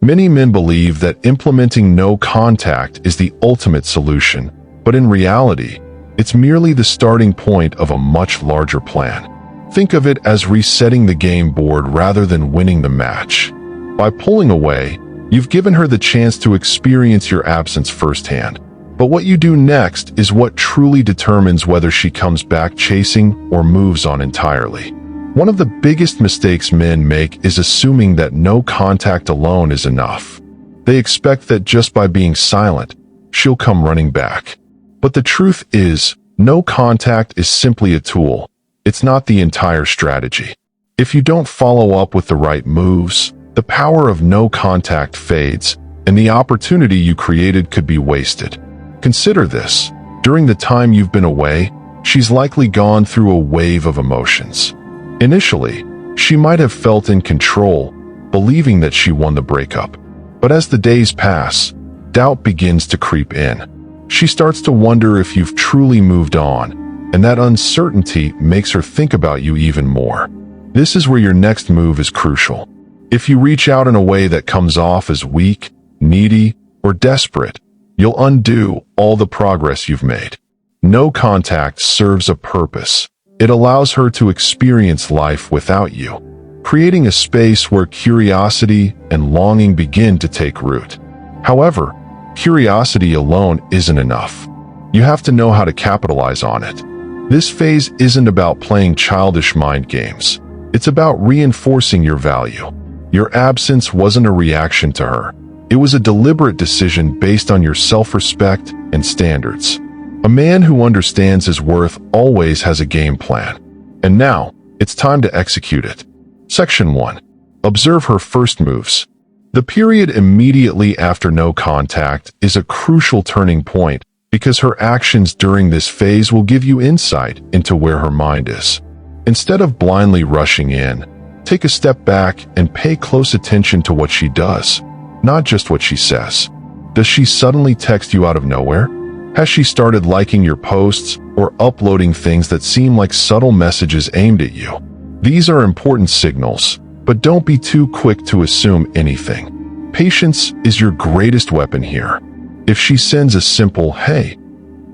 Many men believe that implementing no contact is the ultimate solution, but in reality, it's merely the starting point of a much larger plan. Think of it as resetting the game board rather than winning the match. By pulling away, you've given her the chance to experience your absence firsthand. But what you do next is what truly determines whether she comes back chasing or moves on entirely. One of the biggest mistakes men make is assuming that no contact alone is enough. They expect that just by being silent, she'll come running back. But the truth is, no contact is simply a tool. It's not the entire strategy. If you don't follow up with the right moves, the power of no contact fades, and the opportunity you created could be wasted. Consider this. During the time you've been away, she's likely gone through a wave of emotions. Initially, she might have felt in control, believing that she won the breakup. But as the days pass, doubt begins to creep in. She starts to wonder if you've truly moved on, and that uncertainty makes her think about you even more. This is where your next move is crucial. If you reach out in a way that comes off as weak, needy, or desperate, you'll undo all the progress you've made. No contact serves a purpose. It allows her to experience life without you, creating a space where curiosity and longing begin to take root. However, curiosity alone isn't enough. You have to know how to capitalize on it. This phase isn't about playing childish mind games. It's about reinforcing your value. Your absence wasn't a reaction to her. It was a deliberate decision based on your self-respect and standards. A man who understands his worth always has a game plan. And now, it's time to execute it. Section 1. Observe her first moves. The period immediately after no contact is a crucial turning point because her actions during this phase will give you insight into where her mind is. Instead of blindly rushing in, take a step back and pay close attention to what she does, not just what she says. Does she suddenly text you out of nowhere? Has she started liking your posts or uploading things that seem like subtle messages aimed at you? These are important signals, but don't be too quick to assume anything. Patience is your greatest weapon here. If she sends a simple "hey,"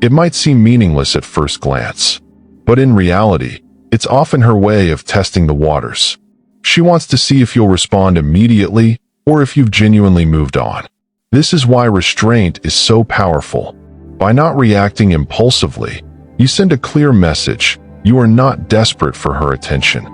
it might seem meaningless at first glance, but in reality, it's often her way of testing the waters. She wants to see if you'll respond immediately or if you've genuinely moved on. This is why restraint is so powerful. By not reacting impulsively, you send a clear message. You are not desperate for her attention.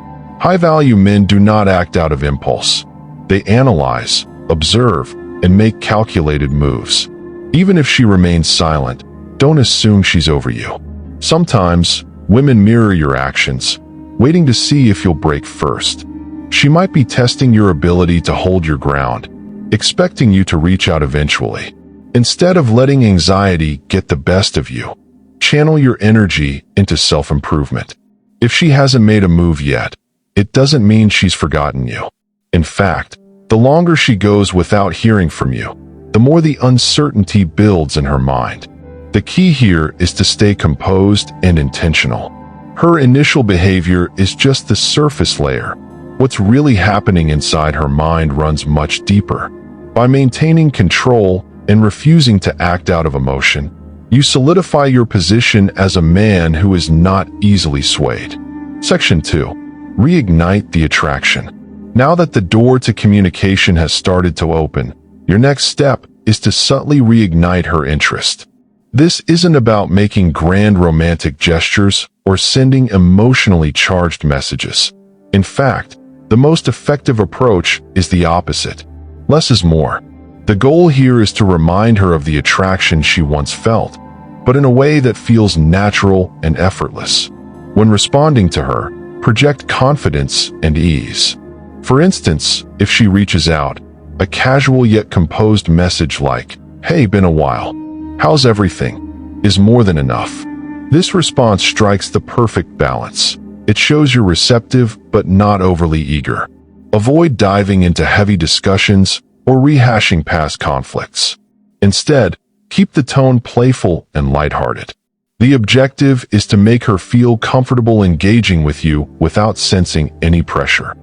High-value men do not act out of impulse. They analyze, observe, and make calculated moves. Even if she remains silent, don't assume she's over you. Sometimes, women mirror your actions, waiting to see if you'll break first. She might be testing your ability to hold your ground, expecting you to reach out eventually. Instead of letting anxiety get the best of you, channel your energy into self-improvement. If she hasn't made a move yet, it doesn't mean she's forgotten you. In fact, the longer she goes without hearing from you, the more the uncertainty builds in her mind. The key here is to stay composed and intentional. Her initial behavior is just the surface layer. What's really happening inside her mind runs much deeper. By maintaining control and refusing to act out of emotion, you solidify your position as a man who is not easily swayed. Section 2. Reignite the attraction. Now that the door to communication has started to open, your next step is to subtly reignite her interest. This isn't about making grand romantic gestures or sending emotionally charged messages. In fact, the most effective approach is the opposite. Less is more. The goal here is to remind her of the attraction she once felt, but in a way that feels natural and effortless. When responding to her, project confidence and ease. For instance, if she reaches out, a casual yet composed message like, "Hey, been a while. How's everything?" is more than enough. This response strikes the perfect balance. It shows you're receptive but not overly eager. Avoid diving into heavy discussions or rehashing past conflicts. Instead, keep the tone playful and lighthearted. The objective is to make her feel comfortable engaging with you without sensing any pressure.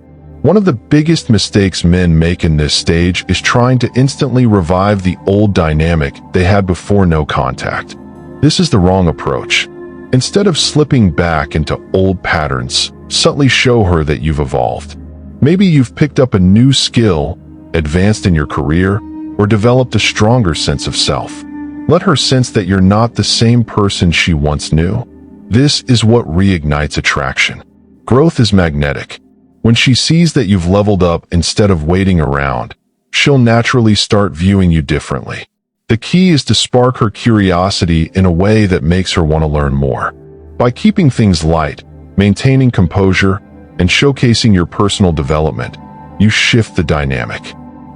One of the biggest mistakes men make in this stage is trying to instantly revive the old dynamic they had before no contact. This is the wrong approach. Instead of slipping back into old patterns, subtly show her that you've evolved. Maybe you've picked up a new skill, advanced in your career, or developed a stronger sense of self. Let her sense that you're not the same person she once knew. This is what reignites attraction. Growth is magnetic. When she sees that you've leveled up instead of waiting around, she'll naturally start viewing you differently. The key is to spark her curiosity in a way that makes her want to learn more. By keeping things light, maintaining composure, and showcasing your personal development, you shift the dynamic.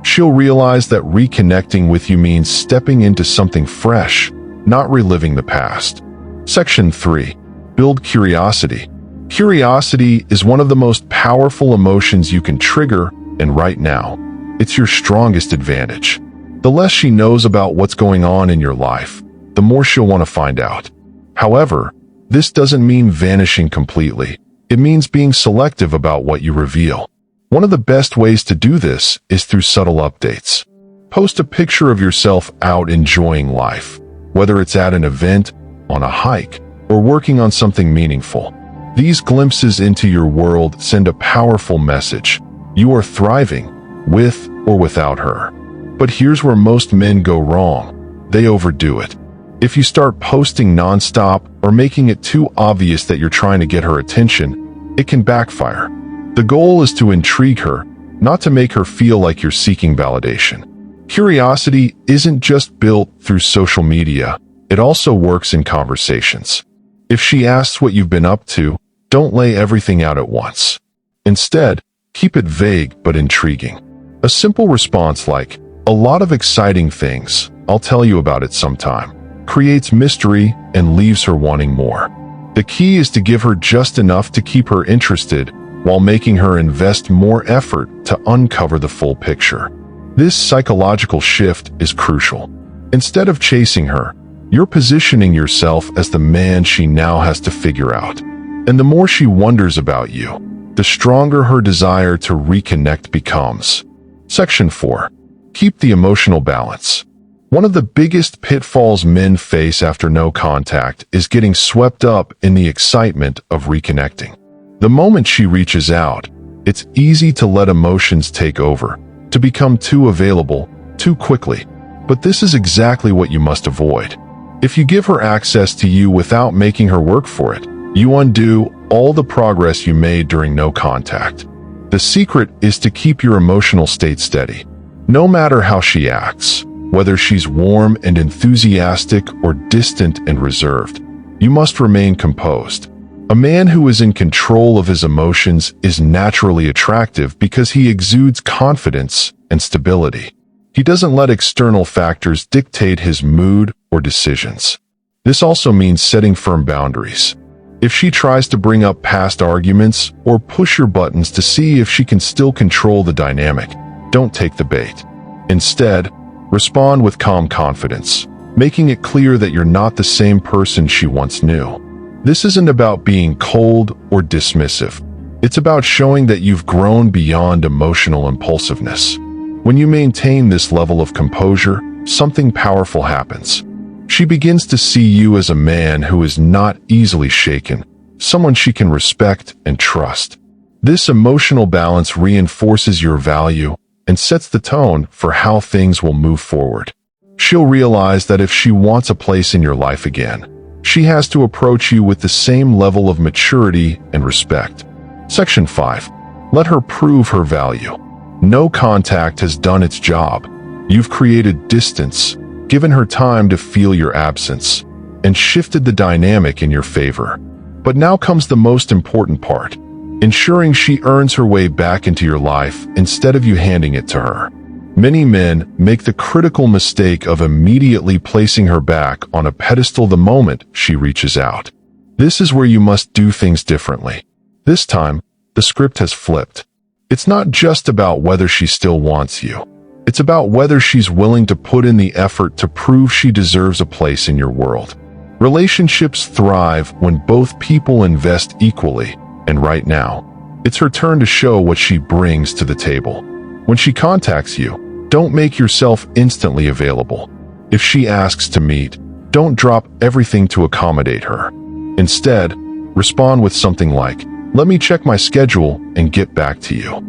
She'll realize that reconnecting with you means stepping into something fresh, not reliving the past. Section 3. Build curiosity. Curiosity is one of the most powerful emotions you can trigger, and right now, it's your strongest advantage. The less she knows about what's going on in your life, the more she'll want to find out. However, this doesn't mean vanishing completely. It means being selective about what you reveal. One of the best ways to do this is through subtle updates. Post a picture of yourself out enjoying life, whether it's at an event, on a hike, or working on something meaningful. These glimpses into your world send a powerful message. You are thriving, with or without her. But here's where most men go wrong. They overdo it. If you start posting nonstop or making it too obvious that you're trying to get her attention, it can backfire. The goal is to intrigue her, not to make her feel like you're seeking validation. Curiosity isn't just built through social media. It also works in conversations. If she asks what you've been up to, don't lay everything out at once. Instead, keep it vague but intriguing. A simple response like, "A lot of exciting things, I'll tell you about it sometime," creates mystery and leaves her wanting more. The key is to give her just enough to keep her interested while making her invest more effort to uncover the full picture. This psychological shift is crucial. Instead of chasing her, you're positioning yourself as the man she now has to figure out. And the more she wonders about you, the stronger her desire to reconnect becomes. Section 4. Keep the emotional balance. One of the biggest pitfalls men face after no contact is getting swept up in the excitement of reconnecting. The moment she reaches out, it's easy to let emotions take over, to become too available, too quickly. But this is exactly what you must avoid. If you give her access to you without making her work for it, you undo all the progress you made during no contact. The secret is to keep your emotional state steady. No matter how she acts, whether she's warm and enthusiastic or distant and reserved, you must remain composed. A man who is in control of his emotions is naturally attractive because he exudes confidence and stability. He doesn't let external factors dictate his mood or decisions. This also means setting firm boundaries. If she tries to bring up past arguments or push your buttons to see if she can still control the dynamic, don't take the bait. Instead, respond with calm confidence, making it clear that you're not the same person she once knew. This isn't about being cold or dismissive. It's about showing that you've grown beyond emotional impulsiveness. When you maintain this level of composure, something powerful happens. She begins to see you as a man who is not easily shaken, someone she can respect and trust. This emotional balance reinforces your value and sets the tone for how things will move forward. She'll realize that if she wants a place in your life again, she has to approach you with the same level of maturity and respect. Section 5. Let her prove her value. No contact has done its job. You've created distance, given her time to feel your absence, and shifted the dynamic in your favor. But now comes the most important part, ensuring she earns her way back into your life instead of you handing it to her. Many men make the critical mistake of immediately placing her back on a pedestal the moment she reaches out. This is where you must do things differently. This time, the script has flipped. It's not just about whether she still wants you. It's about whether she's willing to put in the effort to prove she deserves a place in your world. Relationships thrive when both people invest equally, and right now, It's her turn to show what she brings to the table. When she contacts you, don't make yourself instantly available. If she asks to meet, don't drop everything to accommodate her. Instead, respond with something like, "Let me check my schedule and get back to you."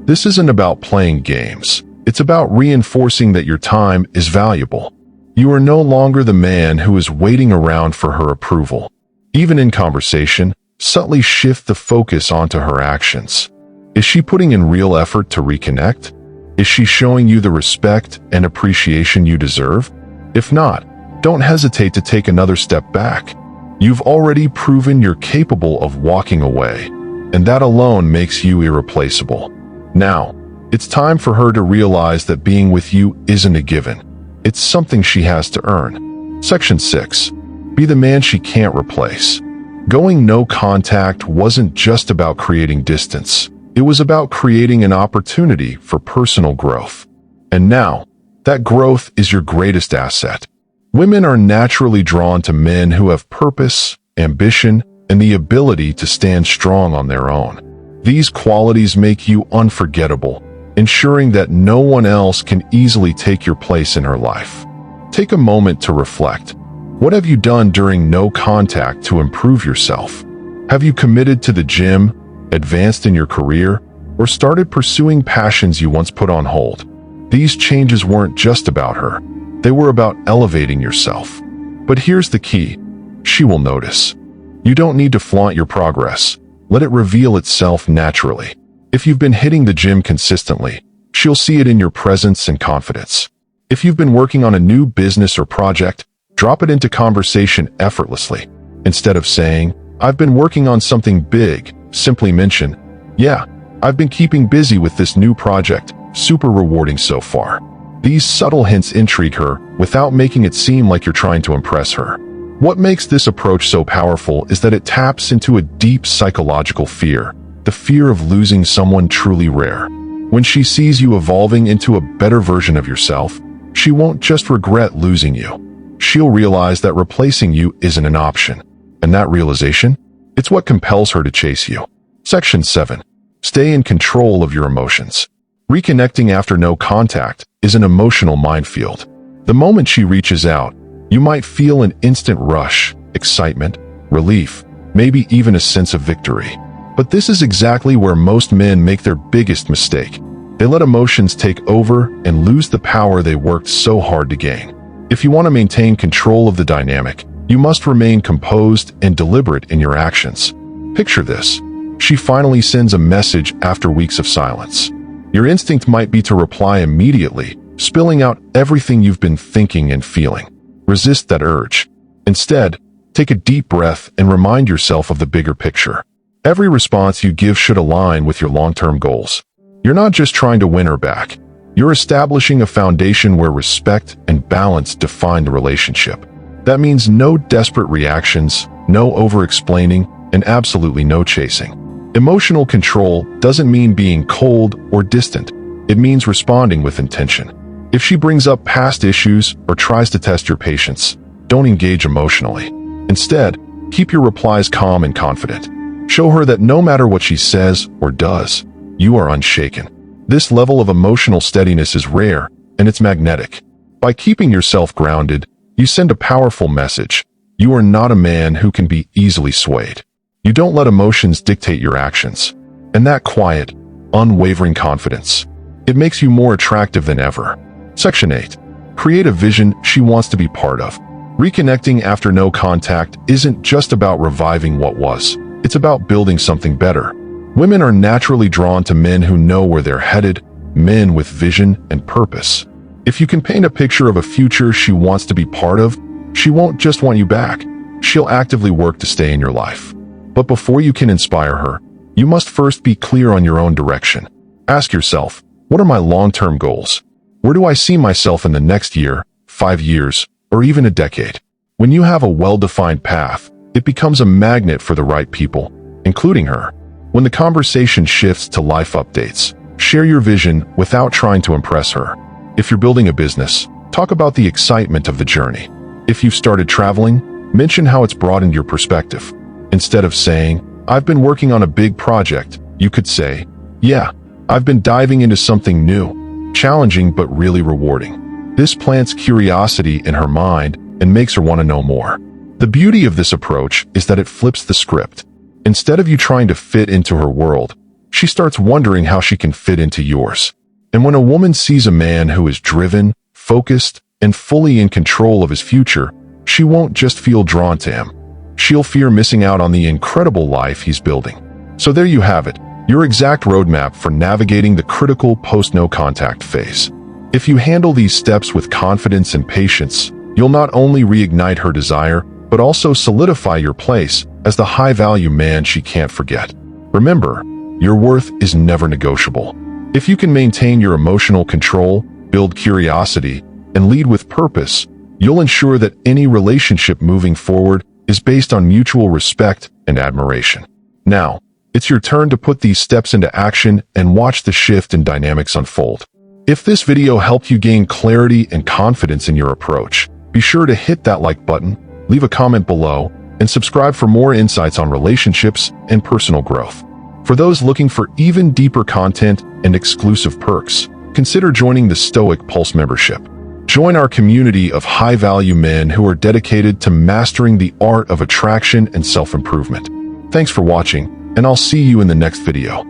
This isn't about playing games. It's about reinforcing that your time is valuable. You are no longer the man who is waiting around for her approval. Even in conversation, subtly shift the focus onto her actions. Is she putting in real effort to reconnect? Is she showing you the respect and appreciation you deserve? If not, don't hesitate to take another step back. You've already proven you're capable of walking away, and that alone makes you irreplaceable. Now, it's time for her to realize that being with you isn't a given. It's something she has to earn. Section 6. Be the man she can't replace. Going no contact wasn't just about creating distance. It was about creating an opportunity for personal growth. And now, that growth is your greatest asset. Women are naturally drawn to men who have purpose, ambition, and the ability to stand strong on their own. These qualities make you unforgettable, ensuring that no one else can easily take your place in her life. Take a moment to reflect. What have you done during no contact to improve yourself? Have you committed to the gym, advanced in your career, or started pursuing passions you once put on hold? These changes weren't just about her. They were about elevating yourself. But here's the key. She will notice. You don't need to flaunt your progress. Let it reveal itself naturally. If you've been hitting the gym consistently, she'll see it in your presence and confidence. If you've been working on a new business or project, drop it into conversation effortlessly. Instead of saying, "I've been working on something big," simply mention, "Yeah, I've been keeping busy with this new project, super rewarding so far." These subtle hints intrigue her without making it seem like you're trying to impress her. What makes this approach so powerful is that it taps into a deep psychological fear, the fear of losing someone truly rare. When she sees you evolving into a better version of yourself, she won't just regret losing you. She'll realize that replacing you isn't an option. And that realization? It's what compels her to chase you. Section 7. Stay in control of your emotions. Reconnecting after no contact is an emotional minefield. The moment she reaches out, you might feel an instant rush, excitement, relief, maybe even a sense of victory. But this is exactly where most men make their biggest mistake. They let emotions take over and lose the power they worked so hard to gain. If you want to maintain control of the dynamic, you must remain composed and deliberate in your actions. Picture this. She finally sends a message after weeks of silence. Your instinct might be to reply immediately, spilling out everything you've been thinking and feeling. Resist that urge. Instead, take a deep breath and remind yourself of the bigger picture. Every response you give should align with your long-term goals. You're not just trying to win her back. You're establishing a foundation where respect and balance define the relationship. That means no desperate reactions, no over-explaining, and absolutely no chasing. Emotional control doesn't mean being cold or distant. It means responding with intention. If she brings up past issues or tries to test your patience, don't engage emotionally. Instead, keep your replies calm and confident. Show her that no matter what she says or does, you are unshaken. This level of emotional steadiness is rare, and it's magnetic. By keeping yourself grounded, you send a powerful message. You are not a man who can be easily swayed. You don't let emotions dictate your actions. And that quiet, unwavering confidence, it makes you more attractive than ever. Section 8. Create a vision she wants to be part of. Reconnecting after no contact isn't just about reviving what was. It's about building something better. Women are naturally drawn to men who know where they're headed, men with vision and purpose. If you can paint a picture of a future she wants to be part of, she won't just want you back. She'll actively work to stay in your life. But before you can inspire her, you must first be clear on your own direction. Ask yourself, what are my long-term goals? Where do I see myself in the next year, 5 years, or even a decade? When you have a well-defined path, it becomes a magnet for the right people, including her. When the conversation shifts to life updates, share your vision without trying to impress her. If you're building a business, talk about the excitement of the journey. If you've started traveling, mention how it's broadened your perspective. Instead of saying, "I've been working on a big project," You could say, yeah, I've been diving into something new, challenging but really rewarding. This plants curiosity in her mind and makes her want to know more. The beauty of this approach is that it flips the script. Instead of you trying to fit into her world, she starts wondering how she can fit into yours. And when a woman sees a man who is driven, focused, and fully in control of his future, she won't just feel drawn to him. She'll fear missing out on the incredible life he's building. So there you have it, your exact roadmap for navigating the critical post-no contact phase. If you handle these steps with confidence and patience, you'll not only reignite her desire, but also solidify your place as the high-value man she can't forget. Remember, your worth is never negotiable. If you can maintain your emotional control, build curiosity, and lead with purpose, you'll ensure that any relationship moving forward is based on mutual respect and admiration. Now, it's your turn to put these steps into action and watch the shift in dynamics unfold. If this video helped you gain clarity and confidence in your approach, be sure to hit that like button, leave a comment below, and subscribe for more insights on relationships and personal growth. For those looking for even deeper content and exclusive perks, consider joining the Stoic Pulse membership. Join our community of high-value men who are dedicated to mastering the art of attraction and self-improvement. Thanks for watching, and I'll see you in the next video.